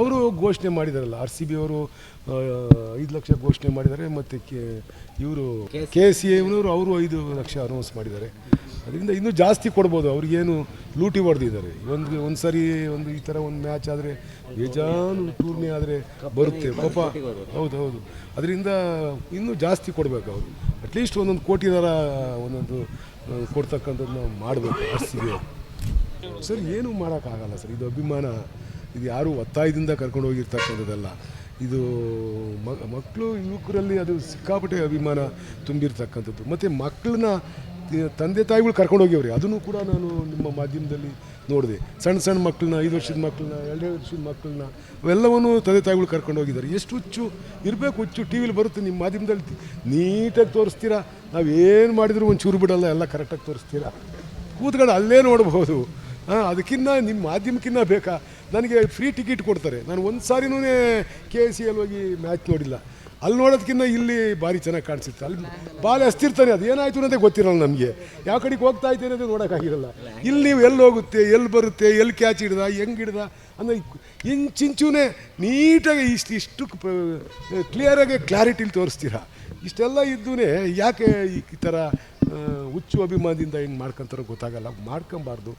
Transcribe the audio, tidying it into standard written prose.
ಅವರು ಘೋಷಣೆ ಮಾಡಿದಾರಲ್ಲ, RCB ಅವರು 5 ಲಕ್ಷ ಘೋಷಣೆ ಮಾಡಿದ್ದಾರೆ, ಮತ್ತು ಇವರು KCA ಅವರು 5 ಲಕ್ಷ ಅನೌನ್ಸ್ ಮಾಡಿದ್ದಾರೆ. ಅದರಿಂದ ಇನ್ನೂ ಜಾಸ್ತಿ ಕೊಡ್ಬೋದು. ಅವ್ರಿಗೇನು ಲೂಟಿ ಹೊಡೆದಿದ್ದಾರೆ. ಒಂದು ಸರಿ ಈ ಥರ ಒಂದು ಮ್ಯಾಚ್ ಆದರೆ ಬೇಜಾನು ಟೂರ್ನಿ ಆದರೆ ಬರುತ್ತೆ ಪಾಪ. ಹೌದು. ಅದರಿಂದ ಇನ್ನೂ ಜಾಸ್ತಿ ಕೊಡಬೇಕು. ಅವರು ಅಟ್ಲೀಸ್ಟ್ 1 ಕೋಟಿನಾರ ಒಂದೊಂದು ಕೊಡ್ತಕ್ಕಂಥದ್ದನ್ನ ಮಾಡಬೇಕು RCB ಅವರು. ಸರ್ ಏನೂ ಮಾಡೋಕ್ಕಾಗಲ್ಲ ಸರ್. ಇದು ಅಭಿಮಾನ, ಇದು ಯಾರೂ ಒತ್ತಾಯದಿಂದ ಕರ್ಕೊಂಡು ಹೋಗಿರ್ತಕ್ಕಂಥದ್ದಲ್ಲ. ಇದು ಮಕ್ಕಳು ಯುವಕರಲ್ಲಿ ಅದು ಸಿಕ್ಕಾಪಟ್ಟೆ ಅಭಿಮಾನ ತುಂಬಿರ್ತಕ್ಕಂಥದ್ದು. ಮತ್ತು ಮಕ್ಕಳನ್ನ ತಂದೆ ತಾಯಿಗಳು ಕರ್ಕೊಂಡು ಹೋಗ್ಯವ್ರಿ. ಅದನ್ನು ಕೂಡ ನಾನು ನಿಮ್ಮ ಮಾಧ್ಯಮದಲ್ಲಿ ನೋಡಿದೆ. ಸಣ್ಣ ಮಕ್ಕಳನ್ನ, 5 ವರ್ಷದ ಮಕ್ಕಳನ್ನ, 2 ವರ್ಷದ ಮಕ್ಕಳನ್ನ, ಅವೆಲ್ಲವನ್ನೂ ತಂದೆ ತಾಯಿಗಳು ಕರ್ಕೊಂಡು ಹೋಗಿದ್ದಾರೆ. ಎಷ್ಟು ಹುಚ್ಚು ಇರಬೇಕು. ಹುಚ್ಚು ಟಿ ವಿಲಿ ಬರುತ್ತೆ, ನಿಮ್ಮ ಮಾಧ್ಯಮದಲ್ಲಿ ನೀಟಾಗಿ ತೋರಿಸ್ತೀರಾ. ನಾವೇನು ಮಾಡಿದ್ರು ಒಂದು ಚೂರು ಬಿಡಲ್ಲ, ಎಲ್ಲ ಕರೆಕ್ಟಾಗಿ ತೋರಿಸ್ತೀರಾ. ಕೂತ್ಕೊಂಡು ಅಲ್ಲೇ ನೋಡ್ಬೋದು. ಅದಕ್ಕಿಂತ ನಿಮ್ಮ ಮಾಧ್ಯಮಕ್ಕಿಂತ ಬೇಕಾ? ನನಗೆ ಫ್ರೀ ಟಿಕೆಟ್ ಕೊಡ್ತಾರೆ. ನಾನು ಒಂದು ಸಾರಿನೂ KCL ಹೋಗಿ ಮ್ಯಾಚ್ ನೋಡಿಲ್ಲ. ಅಲ್ಲಿ ನೋಡೋದಕ್ಕಿಂತ ಇಲ್ಲಿ ಭಾರಿ ಚೆನ್ನಾಗಿ ಕಾಣಿಸುತ್ತೆ. ಅಲ್ಲಿ ಬಾಲ್ ಹಸ್ತಿರ್ತಾನೆ, ಅದು ಏನಾಯಿತು ಅನ್ನೋದೇ ಗೊತ್ತಿರಲ್ಲ ನಮಗೆ. ಯಾವ ಕಡೆಗೆ ಹೋಗ್ತಾ ಇದ್ದೇನೆ ಅನ್ನೋದು ನೋಡೋಕ್ಕಾಗಿರಲ್ಲ. ಇಲ್ಲಿ ನೀವು ಎಲ್ಲಿ ಹೋಗುತ್ತೆ, ಎಲ್ಲಿ ಬರುತ್ತೆ, ಎಲ್ಲಿ ಕ್ಯಾಚ್ ಹಿಡ್ದ, ಹೆಂಗೆ ಹಿಡ್ದ ಅನ್ನೋ ಇಂಚಿಂಚೂನೇ ನೀಟಾಗಿ ಇಷ್ಟು ಕ್ಲಿಯರಾಗಿ ಕ್ಲಾರಿಟಿಲಿ ತೋರಿಸ್ತೀರಾ. ಇಷ್ಟೆಲ್ಲ ಇದ್ದೂ ಯಾಕೆ ಈ ಥರ ಹುಚ್ಚು ಅಭಿಮಾನದಿಂದ ಹಿಂಗೆ ಮಾಡ್ಕೊತಾರೋ ಗೊತ್ತಾಗಲ್ಲ. ಮಾಡ್ಕೊಬಾರ್ದು.